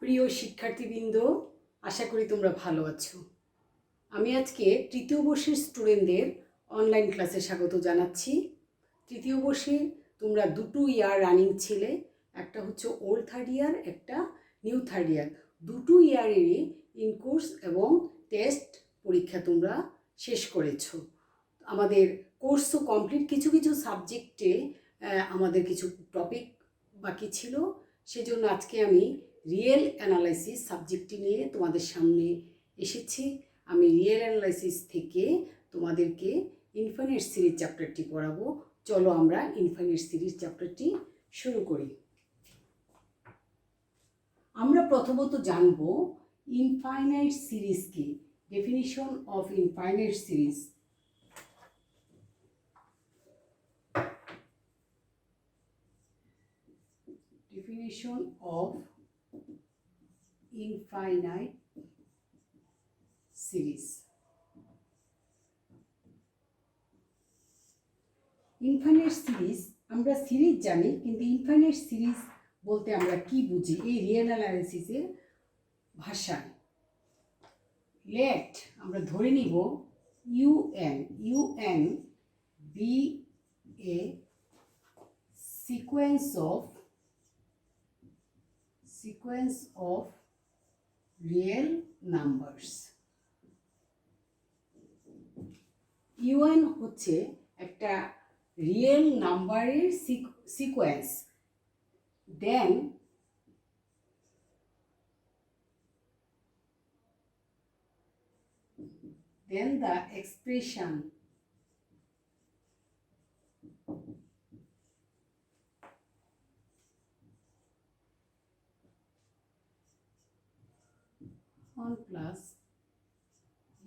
প্রিয় শিক্ষার্থীবৃন্দ, আশা করি তোমরা ভালো আছো। আমি আজকে তৃতীয় বর্ষের স্টুডেন্টদের অনলাইন ক্লাসে স্বাগত জানাচ্ছি। তৃতীয় বর্ষে তোমরা দুটো ইয়ার রানিং ছিলে, একটা হচ্ছে ওল্ড থার্ড ইয়ার, একটা নিউ থার্ড ইয়ার। দুটো ইয়ারেরই ইনকোর্স এবং টেস্ট পরীক্ষা তোমরা শেষ করেছো। আমাদের কোর্সও কমপ্লিট, কিছু কিছু সাবজেক্টে আমাদের কিছু টপিক বাকি ছিল। সেজন্য আজকে আমি রিয়েল অ্যানালাইসিস সাবজেক্টটি নিয়ে তোমাদের সামনে এসেছি। আমি রিয়েল অ্যানালাইসিস থেকে তোমাদেরকে ইনফাইনাইট সিরিজ চ্যাপ্টারটি পড়াবো। চলো আমরা ইনফাইনাইট সিরিজ চ্যাপ্টারটি শুরু করি। আমরা প্রথমত জানব ইনফাইনাইট সিরিজ কি। Definition of infinite series. Definition of infinite series. Infinite series, আমরা সিরিজ জানি, কিন্তু ইনফাইনাইট সিরিজ বলতে আমরা কি বুঝি এই রিয়েল অ্যানালাইসিসের ভাষায়। লেট আমরা ধরে নিব u n be a sequence of real numbers. UN হচ্ছে একটা রিয়েল নাম্বারের sequence. Then the expression (1 plus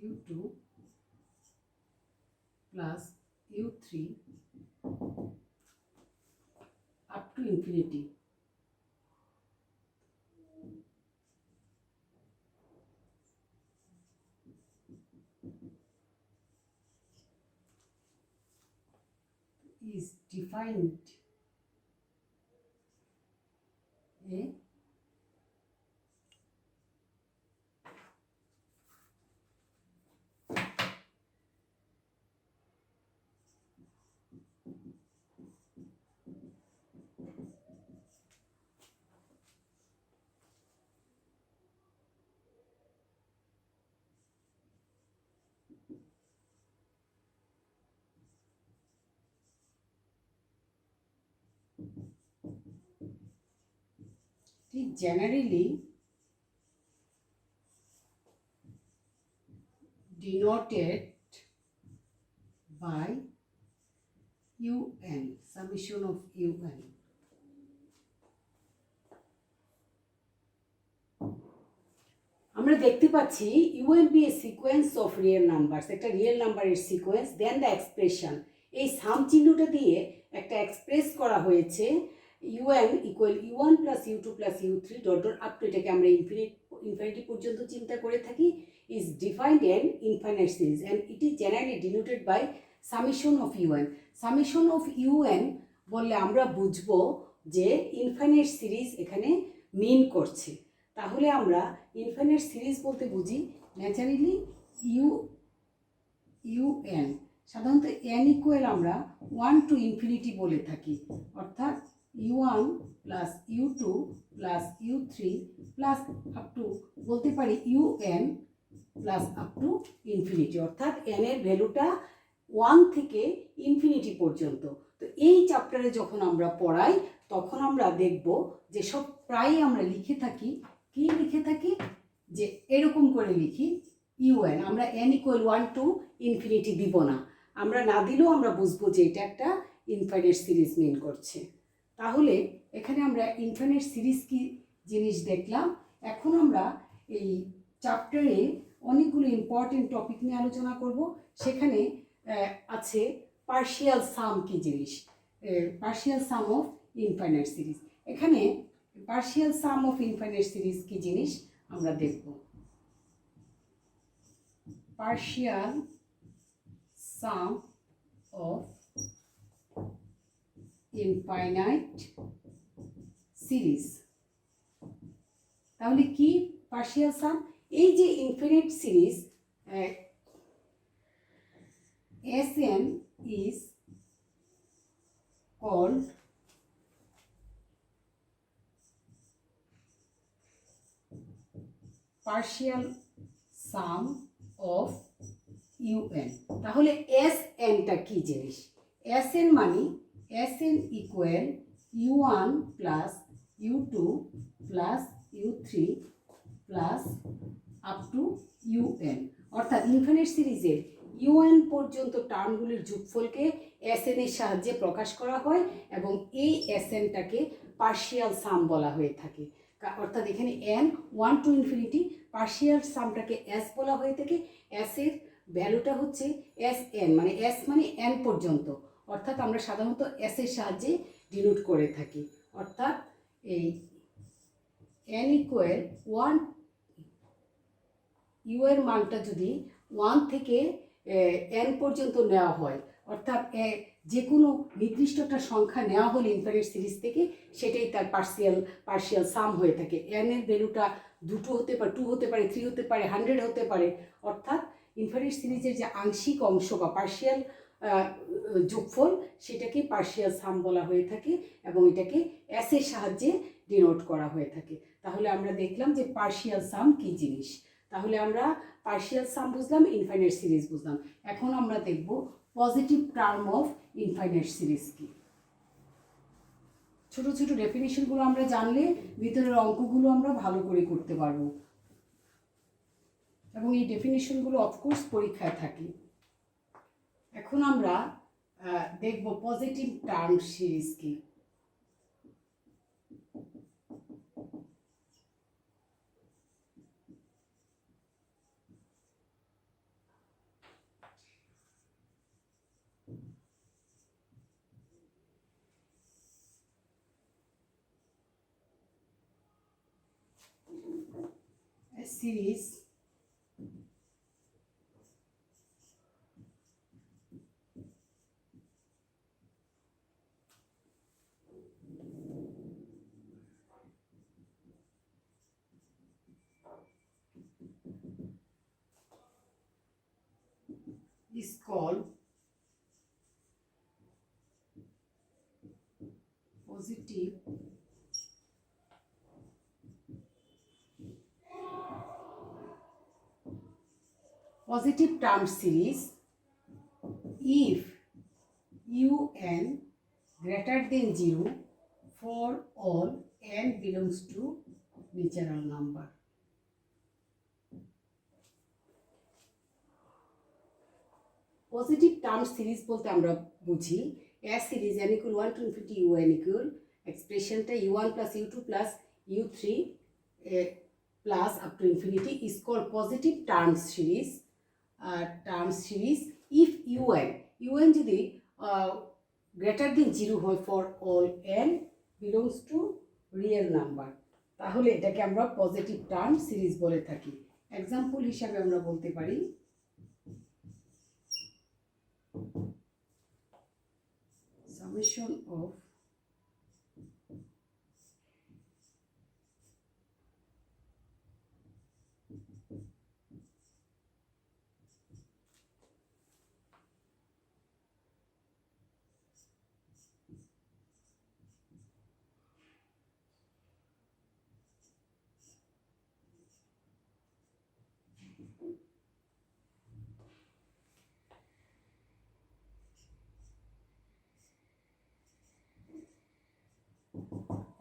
u2 plus u3 up to infinity is defined a generally denoted by UN, summation of UN. আমরা দেখতে পাচ্ছি u n be a sequence of real numbers, একটা real নাম্বারের sequence. Then the expression, এই sum চিহ্নটা দিয়ে একটা express করা হয়েছে। U n equal u1 plus u2 plus u3 dot dot up to, এটাকে আমরা ইনফিনিটি পর্যন্ত চিন্তা করে থাকি, is defined an infinite series and it is generally denoted by summation of u n. Summation of u n বললে আমরা বুঝবো যে ইনফাইনাইট সিরিজ এখানে মিন করছে। তাহলে আমরা ইনফাইনাইট সিরিজ বলতে বুঝি ন্যাচারালি ইউএন, সাধারণত এন ইকুয়াল আমরা 1 টু ইনফিনিটি বলে থাকি, অর্থাৎ u1 plus u2 plus u3 plus up two বলতে পারি un plus up to infinity, অর্থাৎ n এর ভ্যালুটা 1 থেকে ইনফিনিটি পর্যন্ত। তো এই চ্যাপ্টারে যখন আমরা পড়াই তখন আমরা দেখব যে সব প্রায় আমরা লিখে থাকি, কি লিখে থাকি, যে এরকম করে লিখি ইউএন, আমরা n ইকুয়াল 1 টু ইনফিনিটি দিব না। আমরা না দিলেও আমরা বুঝবো যে এটা একটা ইনফাইনাইট সিরিজ মিন করছে। তাহলে এখানে আমরা ইনফাইনাইট সিরিজ কি জিনিস দেখলাম। এখন আমরা এই চ্যাপ্টারে অনেকগুলো ইম্পর্টেন্ট টপিক নিয়ে আলোচনা করব। সেখানে আছে পার্শিয়াল সাম কি জিনিস, partial sum of infinite series. এখানে partial sum of infinite series কি জিনিস আমরা দেখব। Partial sum of infinite series, তাহলে কি পার্শিয়াল সাম? এই যে infinite series Sn is called partial sum of un। তাহলে Sn টা কি জিনিস? Sn মানে Sn equal u1 plus u2 plus u3 plus up two un, অর্থাৎ ইনফিনিট সিরিজের un পর্যন্ত টার্মগুলির যোগফলকে Sn এর সাহায্যে প্রকাশ করা হয় এবং এই Snটাকে পার্শিয়াল সাম বলা হয়ে থাকে। অর্থাৎ এখানে n 1 টু ইনফিনিটি, পার্শিয়াল সামটাকে s বলা হয়ে থাকে। s এর ভ্যালুটা হচ্ছে Sn, মানে s মানে n পর্যন্ত, অর্থাৎ আমরা সাধারণত s এর সাহায্যে ডিনোট করে থাকি। অর্থাৎ এই n ইকুয়াল 1, u এর মানটা যদি 1 থেকে n পর্যন্ত নেওয়া হয়, অর্থাৎ যে কোনো নির্দিষ্ট একটা সংখ্যা নেওয়া হলে ইনফিনিট সিরিজ থেকে, সেটাই তার পার্শিয়াল সাম হয়ে থাকে। n এর ভ্যালুটা 2 হতে পারে, 2 হতে পারে, 3 হতে পারে, 100 হতে পারে। অর্থাৎ ইনফিনিট সিরিজের যে আংশিক অংশ বা পার্শিয়াল যোগফল, সেটাকে পার্শিয়াল সাম বলা হয়ে থাকে এবং এটাকে s এর সাহায্যে ডিনোট করা হয়ে থাকে। তাহলে আমরা দেখলাম যে পার্শিয়াল সাম কি জিনিস। তাহলে আমরা পার্শিয়াল সাম বুঝলাম, ইনফাইনাইট সিরিজ বুঝলাম। এখন আমরা দেখব positive term of infinite series কি। ছোট ছোট ডেফিনিশনগুলো আমরা জানলে ভিতরের অঙ্কগুলো আমরা ভালো করে করতে পারবো এবং এই ডেফিনিশনগুলো অফকোর্স পরীক্ষায় থাকে। এখন আমরা দেখব পজিটিভ টার্ম সিরিজ কি। A series is called positive term series if un greater than 0 for all n belongs to natural number। Positive term series বলতে আমরা বুঝি S series n equal 1 to infinity un equal এক্সপ্রেশনটা u1 plus u2 plus u3 plus up to infinity is called positive term series. If un যদি greater than 0 হয় for all n belongs to real number, তাহলে এটাকে আমরা positive term series বলে থাকি। Example হিসাবে আমরা বলতে পারি summation of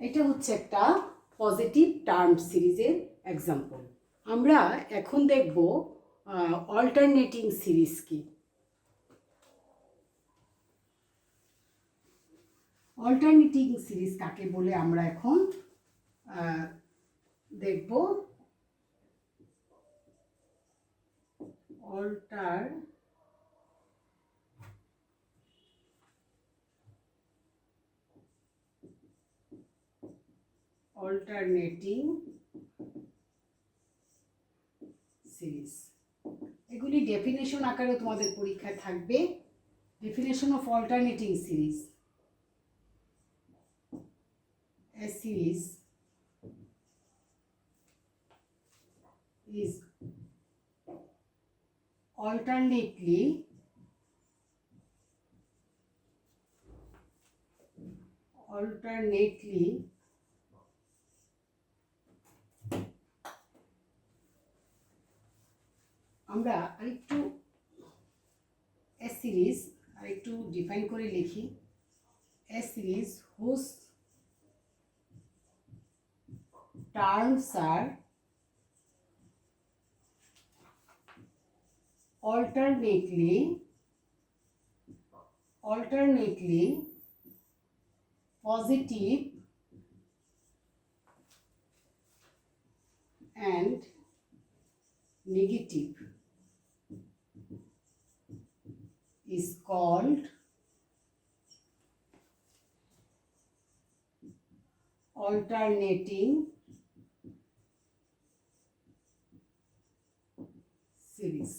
এটা হচ্ছে একটা পজিটিভ টার্ম সিরিজের এক্সাম্পল। আমরা এখন দেখব অল্টারনেটিং সিরিজ কি। অল্টারনেটিং সিরিজ কাকে বলে আমরা এখন দেখব। অল্টারনেটিং সিরিজ, এগুলি ডেফিনেশন আকারে তোমাদের পরীক্ষায় থাকবে। Definition of alternating series: a series is alternately আমরা আরেকটু a series আরেকটু ডিফাইন করে লিখি a series whose terms are alternately positive and negative is called alternating series.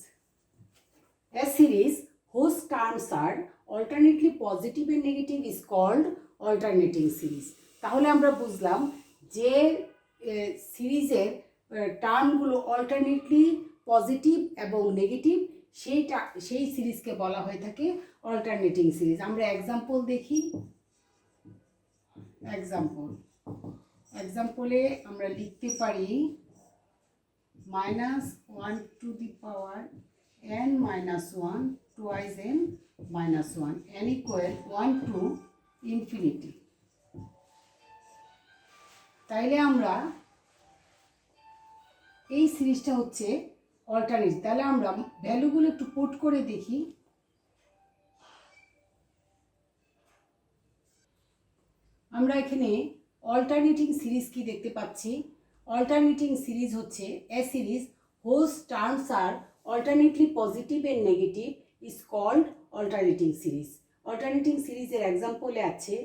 A series whose terms are alternately positive and negative is called alternating series. তাহলে আমরা বুঝলাম যে সিরিজের টার্মগুলো অল্টারনেটলি পজিটিভ এবং negative সেই সিরিজকে বলা হয়ে থাকে অল্টারনেটিং সিরিজ। আমরা এক্সাম্পল দেখি। এক্সাম্পলে আমরা লিখতে পারি -1 to the power n minus 1 twice n minus 1 n equal 1 to infinity। তাইলে আমরা এই সিরিজটা হচ্ছে অল্টারনেট। তাহলে আমরা ভ্যালুগুলো একটু পুট করে দেখি। আমরা এখানে অল্টারনেটিং সিরিজ কি দেখতে পাচ্ছি? অল্টারনেটিং সিরিজ হচ্ছে a series whose terms are alternately positive and negative is called alternating series. Alternating সিরিজের এক্সাম্পলে আছে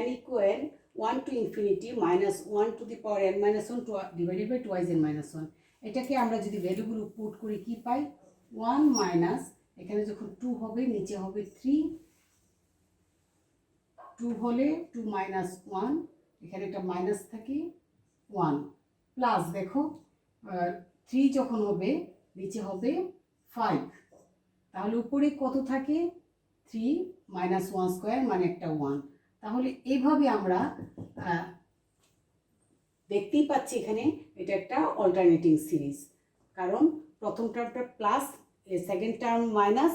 n equal 1 to infinity minus 1 to the power n minus 1 divided by twice n minus 1। এটাকে আমরা যদি ভ্যালুগুলো put করি কি পাই? 1 minus এখানে যখন 2 হবে নিচে হবে 3, 2 হলে 2 মাইনাস 1 এখানে একটা মাইনাস থাকে 1 প্লাস দেখো 3 যখন হবে নিচে হবে 5, তাহলে উপরে কত থাকে? 3 মাইনাস 1 স্কোয়ার মানে একটা 1। তাহলে এইভাবে আমরা দেখতেই পাচ্ছি এখানে এটা একটা অল্টারনেটিং সিরিজ, কারণ প্রথম টার্মটা plus, second term minus,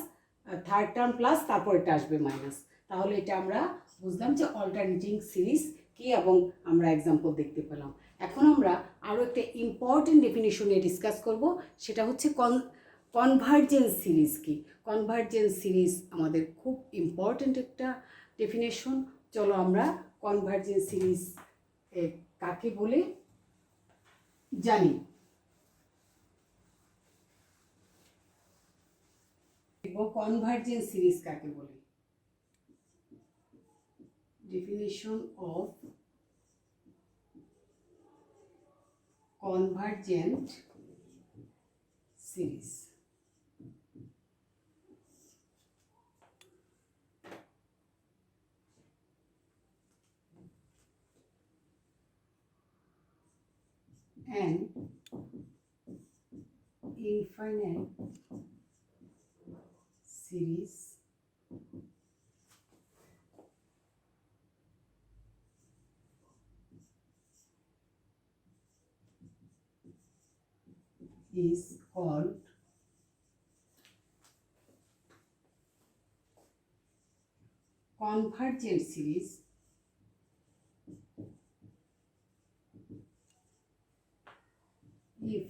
third term plus, তারপর এটা আসবে মাইনাস। তাহলে এটা আমরা বুঝলাম যে অল্টারনেটিং সিরিজ কি এবং আমরা এক্সাম্পল দেখতে পেলাম। এখন আমরা আরও একটা ইম্পর্টেন্ট ডেফিনেশন নিয়ে ডিসকাস করব, সেটা হচ্ছে কনভার্জেন্স সিরিজ কি। কনভার্জেন্স সিরিজ আমাদের খুব ইম্পর্টেন্ট একটা ডেফিনেশন। চলো আমরা কনভার্জেন্স সিরিজ কাকে বলে জানি। কনভার্জেন্স সিরিজ কাকে বলে? Definition of convergent series. An infinite series is called convergent series if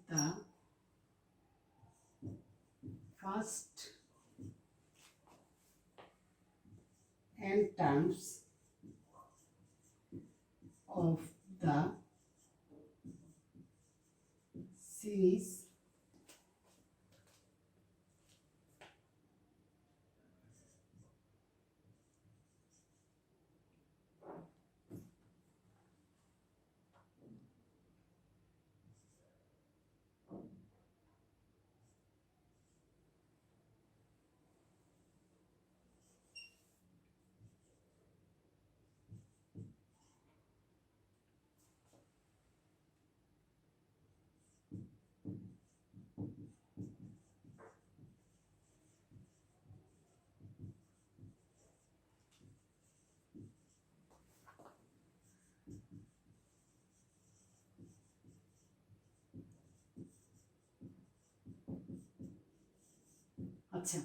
the first n terms of the series আচ্ছা,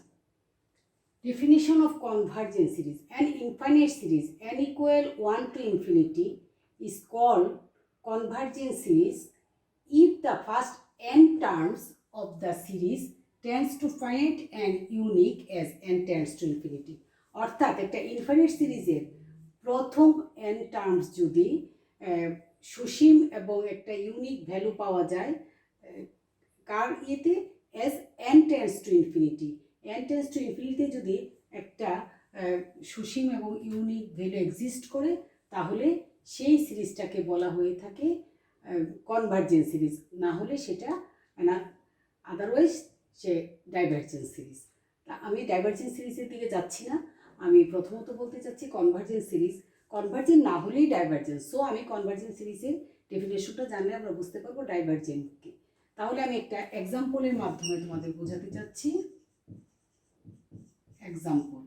definition of convergent series. An infinite series n equal 1 to infinity is called convergent series if the first n terms of the series tends to finite and unique as n tends to infinity. অর্থাৎ একটা infinite সিরিজের প্রথম n terms যদি সসীম এবং একটা unique value পাওয়া যায় কার ইয়েতে as n tends to infinity, n tends to infinity যদি একটা সসীম এবং ইউনিক ভ্যালু এক্সিস্ট করে তাহলে সেই সিরিজটাকে বলা হয়ে থাকে কনভার্জেন্ট সিরিজ, না হলে সেটা না আদারওয়াইজ সে ডাইভার্জেন্ট সিরিজ। তা আমি ডাইভার্জেন্ট সিরিজের দিকে যাচ্ছি না, আমি প্রথমত বলতে চাচ্ছি কনভার্জেন্ট সিরিজ, কনভার্জেন্ট না হলেই ডাইভার্জেন্ট। সো আমি কনভার্জেন্ট সিরিজের ডেফিনেশনটা জানলে আমরা বুঝতে পারবো ডাইভার্জেন্টকে। তাহলে আমি একটা এক্সাম্পলের মাধ্যমে তোমাদের বোঝাতে চাচ্ছি। এক্সাম্পল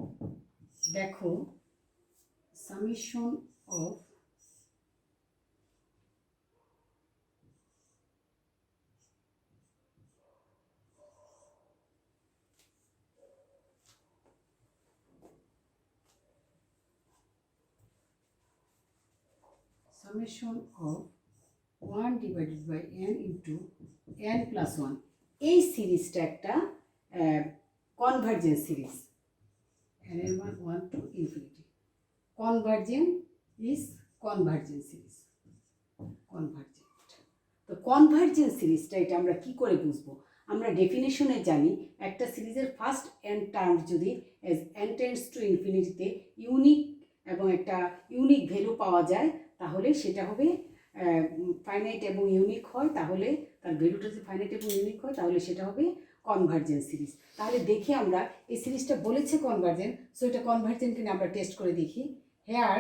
দেখো, summation of summation of 1 divided by n into n plus 1, এই সিরিজটা একটা কনভার্জেন্ট সিরিজ, n এর মান 1 to infinity। Convergent is convergent series, convergent. তো কনভার্জেন্ট সিরিজটা এটা আমরা কি করে বুঝবো? আমরা ডেফিনেশনে জানি একটা সিরিজের ফার্স্ট n টার্ম যদি এজ n টেন্ডস টু ইনফিনিটিতে ইউনিক এবং একটা ইউনিক ভ্যালু পাওয়া যায় তাহলে সেটা হবে ফাইনাইট এবং ইউনিক হয়, তাহলে তার ভ্যালুটা যদি ফাইনাইট এবং ইউনিক হয় তাহলে সেটা হবে কনভার্জেন্ট সিরিজ। তাহলে দেখি আমরা এই সিরিজটা বলেছে কনভার্জেন্ট, সো এটা কনভার্জেন্ট কিনা আমরা টেস্ট করে দেখি। হেয়ার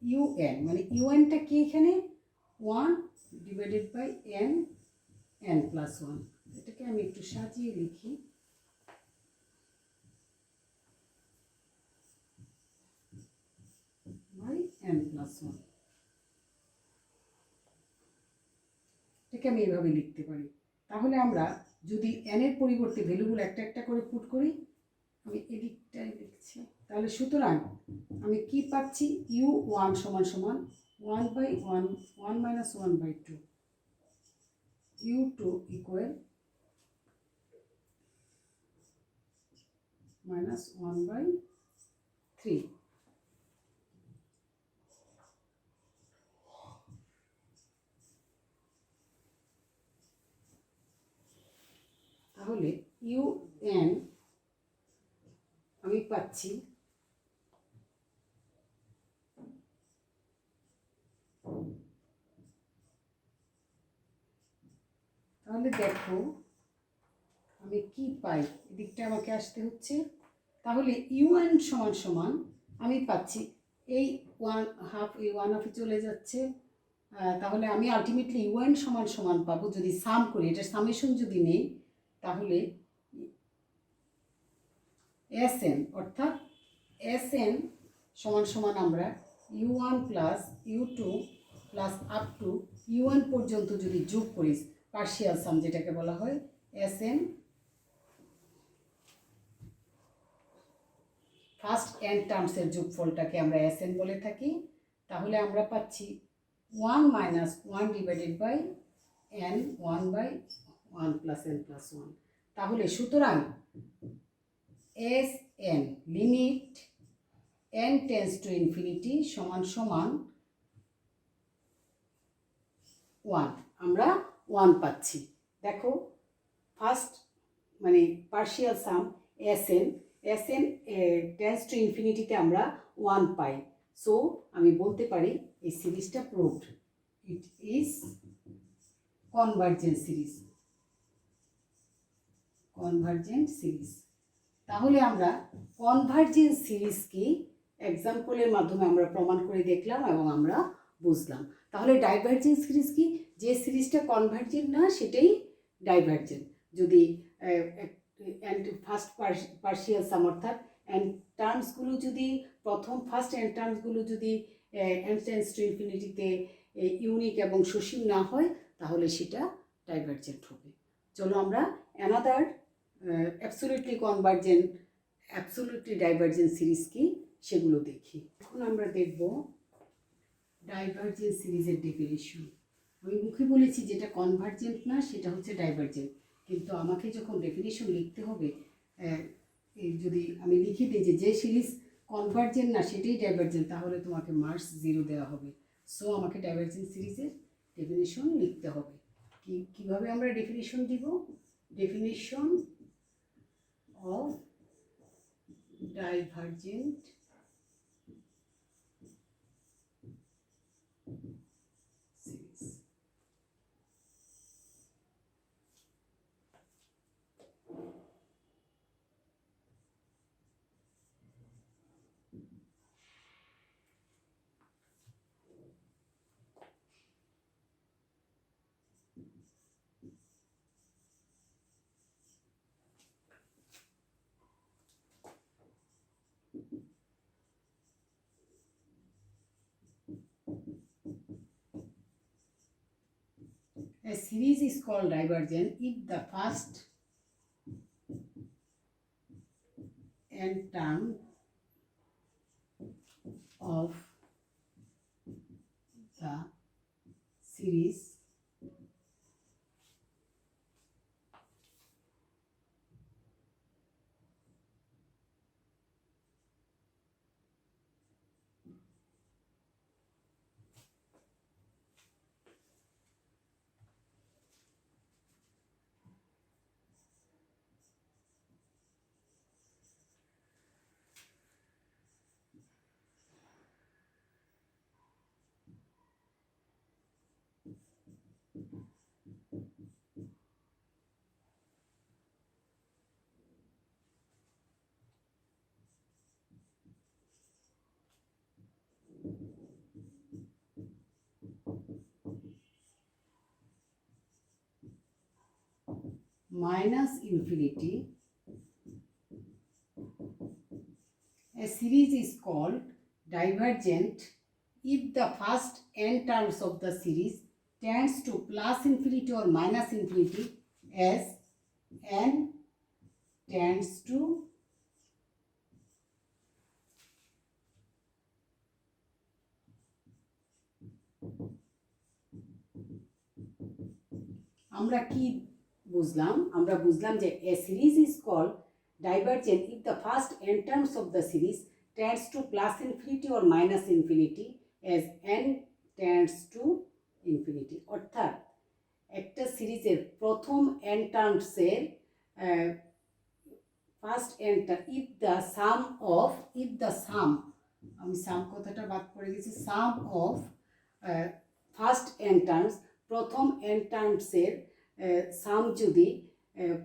ইউএন মানে ইউএনটা কি এখানে 1 divided by n n plus 1, এটাকে আমি একটু সাজিয়ে লিখি। n plus 1, এটাকে আমি এইভাবে লিখতে পারি। তাহলে আমরা যদি n এর পরিবর্তে ভ্যালুগুলো একটা একটা করে পুট করি, আমি এদিকটাই লিখছি, তাহলে সুতরাং আমি কি পাচ্ছি? u1 সমান সমান 1 by 1 1 minus 1 by 2, u2 equal minus 1 by 3। তাহলে un আমি পাচ্ছি তাহলে দেখো আমি কি পাই, এদিকটা আমাকে আসতে হচ্ছে। তাহলে un সমান সমান আমি পাচ্ছি এই 1/2, এই 1/2 চলে যাচ্ছে, তাহলে আমি আলটিমেটলি un সমান সমান পাবো যদি সাম করি, এটা সামেশন যদি নেই তাহলে Sn, অর্থাৎ Sn সমান সমান আমরা u1 plus u2 plus up two un পর্যন্ত যদি যোগ করি, পার্শিয়াল সাম যেটাকে বলা হয়, Sn ফার্স্ট n টার্মসের যোগফলটাকে আমরা Sn বলে থাকি। তাহলে আমরা পাচ্ছি 1 minus 1 divided by n 1 by 1 plus n plus 1। তাহলে সুতরাং Sn limit n tends to ইনফিনিটি সমান সমান 1, আমরা 1 পাচ্ছি। দেখো ফার্স্ট মানে partial sum Sn tends to ইনফিনিটিতে আমরা 1 পাই। সো আমি বলতে পারি এই সিরিজটা proved, it is convergent series, convergent series. তাহলে আমরা কনভার্জেন্ট সিরিজ কি এক্সাম্পলের মাধ্যমে আমরা প্রমাণ করে দেখলাম এবং আমরা বুঝলাম। তাহলে ডাইভার্জেন্ট সিরিজ কি? যে সিরিজটা কনভার্জেন্ট না সেটাই ডাইভার্জেন্ট। যদি ফার্স্ট পার্শিয়াল সাম অর্থাৎ n টার্মসগুলো যদি প্রথম ফার্স্ট n টার্মসগুলো যদি n টেন্স টু ইনফিনিটিতে ইউনিক এবং সসীম না হয় তাহলে সেটা ডাইভার্জেন্ট হবে। চলো আমরা অ্যানাদার অ্যাবসোলিউটলি ডাইভারজেন্ট সিরিজ কি সেগুলো দেখি। এখন আমরা দেখব ডাইভারজেন্ট সিরিজের ডেফিনিশন। আমি মুখে বলেছি যেটা কনভার্জেন্ট না সেটা হচ্ছে ডাইভারজেন্ট, কিন্তু আমাকে যখন ডেফিনিশন লিখতে হবে, যদি আমি লিখে দিই যে সিরিজ কনভার্জেন্ট না সেটাই ডাইভারজেন্ট, তাহলে তোমাকে মার্কস 0 দেওয়া হবে। সো আমাকে ডাইভারজেন্ট সিরিজের ডেফিনিশন লিখতে হবে। কিভাবে আমরা ডেফিনিশন দিব? Definition of divergent series. A series is called divergent if the first n term of the series minus infinity, a series is called divergent if the first n terms of the series tends to plus infinity or minus infinity as n tends to আমরা কি বুঝলাম? আমরা বুঝলাম যে a series is called divergent if the first n terms of the series tends to plus infinity or minus infinity as n tends to infinity। অর্থাৎ একটা সিরিজের প্রথম n টার্মসের first n term if the sum আমি sum কথাটা বাদ পড়ে গেছি, sum of first n terms, প্রথম n টার্মসের সাম যদি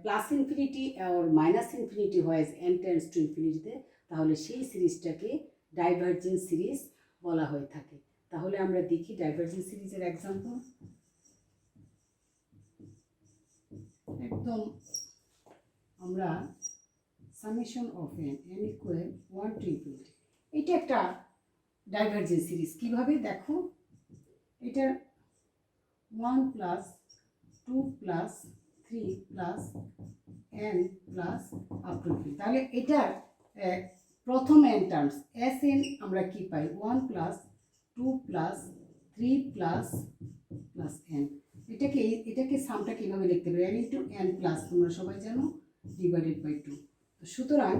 প্লাস ইনফিনিটি আর মাইনাস ইনফিনিটি হয় n টেন্ডস টু ইনফিনিটিতে, তাহলে সেই সিরিজটাকে ডাইভারজেন্ট সিরিজ বলা হয়ে থাকে। তাহলে আমরা দেখি ডাইভারজেন্ট সিরিজের এক্সাম্পল। একদম আমরা summation of n equal 1 to infinity, এটা একটা ডাইভারজেন্ট সিরিজ। কিভাবে দেখো, এটা 1 plus 2 plus 3 plus n plus up to infinity. তাহলে এটার প্রথম n টার্মস Sn আমরা কি পাই? 1 plus 2 plus 3 plus plus n। এটাকে সামটা কিভাবে লিখতে পারি? n ইন্টু n প্লাস, তোমরা সবাই জানো, ডিভাইডেড বাই 2। সুতরাং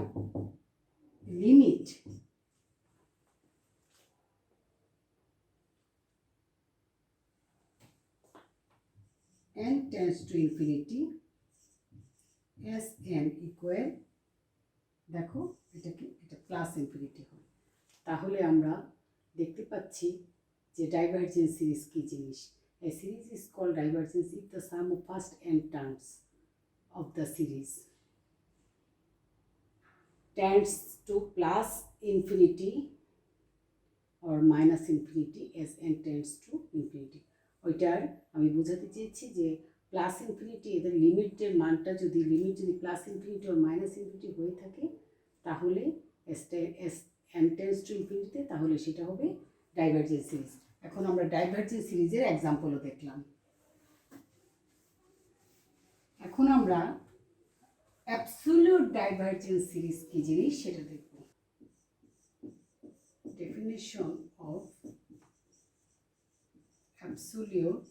limit n tends to infinity Sn equal, দেখো এটা প্লাস ইনফিনিটি হয়। তাহলে আমরা দেখতে পাচ্ছি যে ডাইভারজেন্ট সিরিজ কি জিনিস। A series is called divergence if the sum of first n terms of the series tends to plus infinity or minus infinity as n tends to infinity। ওইটার আমি বোঝাতে চেয়েছি যে প্লাস ইনফিনিটি, এদের লিমিটের মানটা লিমিট যদি প্লাস ইনফিনিটি আর মাইনাস ইনফিনিটি হয়ে থাকে, তাহলে n টেন্ডস টু ইনফিনিটিতে, তাহলে সেটা হবে ডাইভারজেন্ট সিরিজ। এখন আমরা ডাইভারজেন্ট সিরিজের এক্সাম্পলও দেখলাম। এখন আমরা অ্যাবসোলিউট ডাইভারজেন্স সিরিজ কি জিনিস সেটা দেখব। Definition of absolute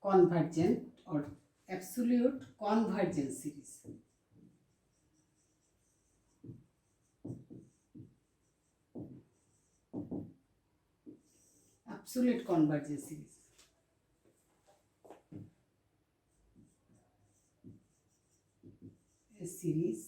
convergent or absolute convergence series. Absolute convergence series. A series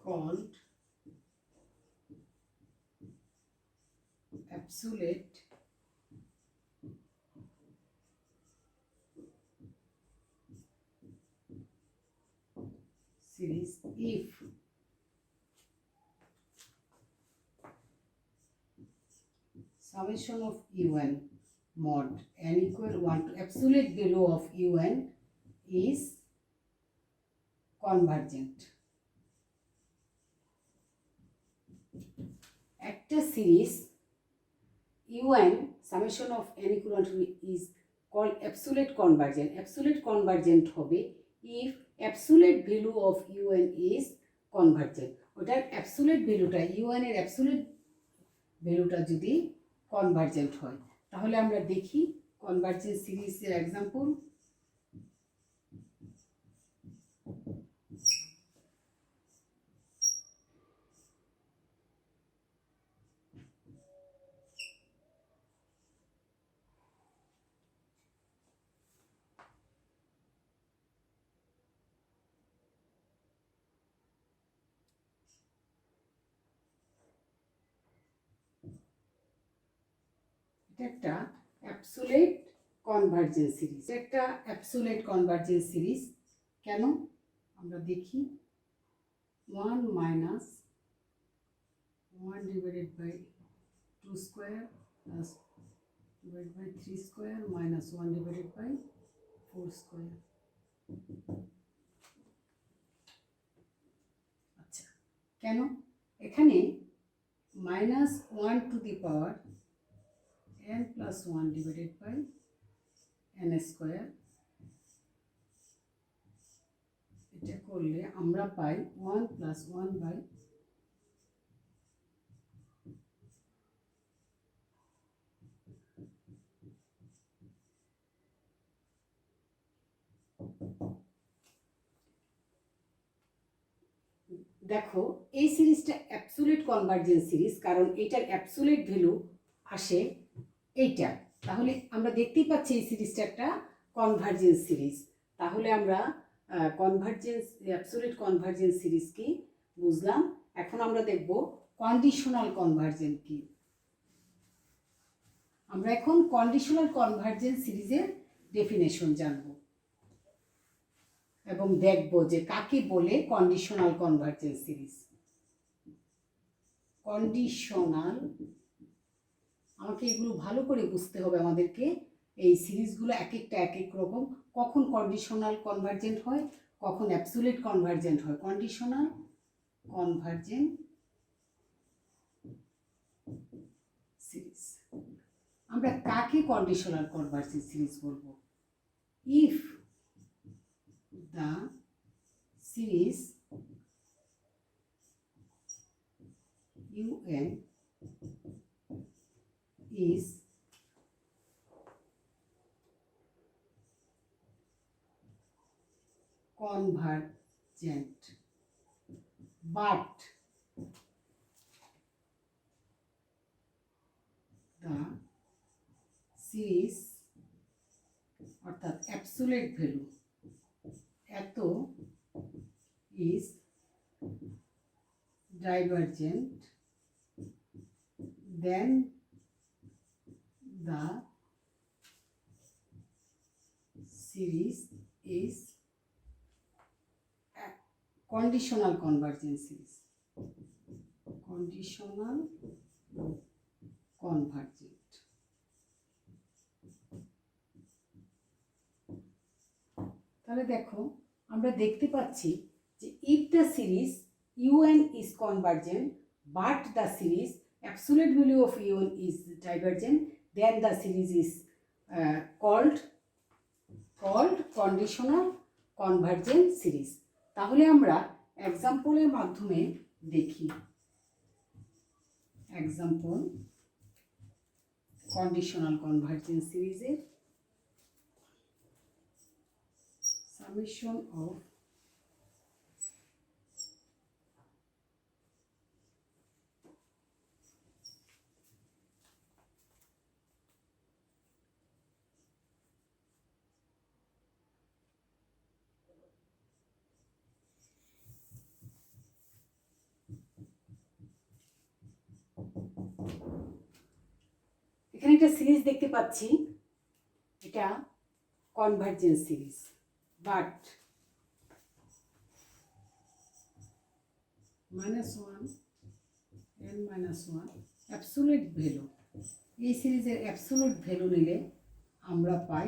called absolute series if summation of un mod n equal 1 to absolute value of un is convergent. একটা series un summation of n equal 1 to is called absolute convergent. Absolute convergent হবে if absolute value of un is convergent. ওটার absolute ভ্যালুটা un এর absolute ভ্যালুটা যদি convergent হয়, তাহলে আমরা দেখি কনভার্জেন্স সিরিজের এক্সাম্পল। এটা একটা অ্যাবসোলিউট কনভার্জেন্স সিরিজ। একটা অ্যাবসোলিউট কনভার্জেন্স সিরিজ কেন আমরা দেখি। 1 minus 1 divided by 2 square plus divided by 3 square minus 1 divided by 4 square. আচ্ছা, কেন এখানে -1 to the power n plus 1 divided by n square, এটা করলে আমরা পাই 1 plus 1 by দেখো এই সিরিজটা অ্যাবসোলিউট কনভার্জেন্স সিরিজ, কারণ এটার অ্যাবসোলিউট ভ্যালু আসে এইটা। তাহলে আমরা দেখতেই পাচ্ছি এই সিরিজটা একটা কনভার্জেন্স সিরিজ। তাহলে আমরা কনভার্জেন্স অ্যাবসোলিউট কনভার্জেন্স সিরিজ কি বুঝলাম। এখন আমরা দেখব কন্ডিশনাল কনভার্জেন্ট কি। আমরা এখন কন্ডিশনাল কনভার্জেন্স সিরিজের ডেফিনেশন জানব এবং দেখব যে কাকে বলে কন্ডিশনাল কনভার্জেন্স সিরিজ। কন্ডিশনাল, আমাকে এগুলো ভালো করে বুঝতে হবে আমাদেরকে। এই সিরিজগুলো এক একটা এক এক রকম, কখন কন্ডিশনাল কনভার্জেন্ট হয়, কখন অ্যাবসোলিউট কনভার্জেন্ট হয়। কন্ডিশনাল কনভার্জেন্ট সিরিজ, আমরা কাকে কন্ডিশনাল কনভার্জেন্ট সিরিজ বলবো? If the series un is convergent but the series অর্থাৎ অ্যাবসোলিউট ভ্যালু এত is divergent, then the series is a conditional convergence series. Conditional convergent. তাহলে দেখো আমরা দেখতে পাচ্ছি যে if the series un is convergent but the series absolute value of un is divergent, then the series is called conditional convergent series. তাহলে আমরা এক্সাম্পলের মাধ্যমে দেখি। এক্সাম্পল কন্ডিশনাল কনভার্জেন্স সিরিজের summation of এখানে একটা সিরিজ দেখতে পাচ্ছি, এটা convergence series, but -1 n-1 absolute value, এই সিরিজের অ্যাবসোলিউট ভ্যালু নিলে আমরা পাই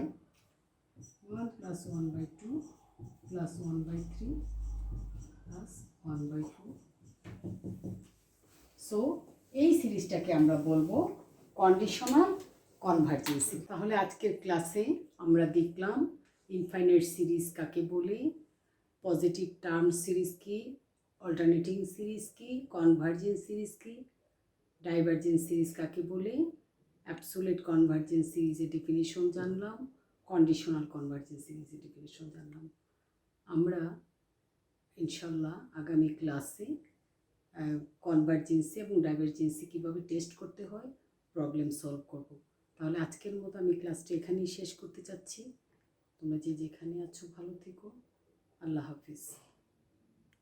1 + 1/2 + 1/3 + 1/2। সো এই সিরিজটাকে আমরা বলবো কন্ডিশনাল কনভার্জেন্সি। তাহলে আজকের ক্লাসে আমরা দেখলাম ইনফাইনাইট সিরিজ কাকে বলে, পজিটিভ টার্ম সিরিজ কি, অল্টারনেটিং সিরিজ কি, কনভার্জেন্স সিরিজ কি, ডাইভারজেন্স সিরিজ কাকে বলে, অ্যাবসোলিউট কনভার্জেন্স সিরিজের ডেফিনিশন জানলাম, কন্ডিশনাল কনভার্জেন্স সিরিজের ডেফিনিশন জানলাম। আমরা ইনশাল্লাহ আগামী ক্লাসে কনভার্জেন্সি এবং ডাইভারজেন্সি কীভাবে টেস্ট করতে হয় প্রবলেম সলভ করব। তাহলে আজকের মতো আমি ক্লাসটা এখানেই শেষ করতে চাচ্ছি। তোমরা যে যেখানে আছো ভালো থেকো। আল্লাহ হাফিজ।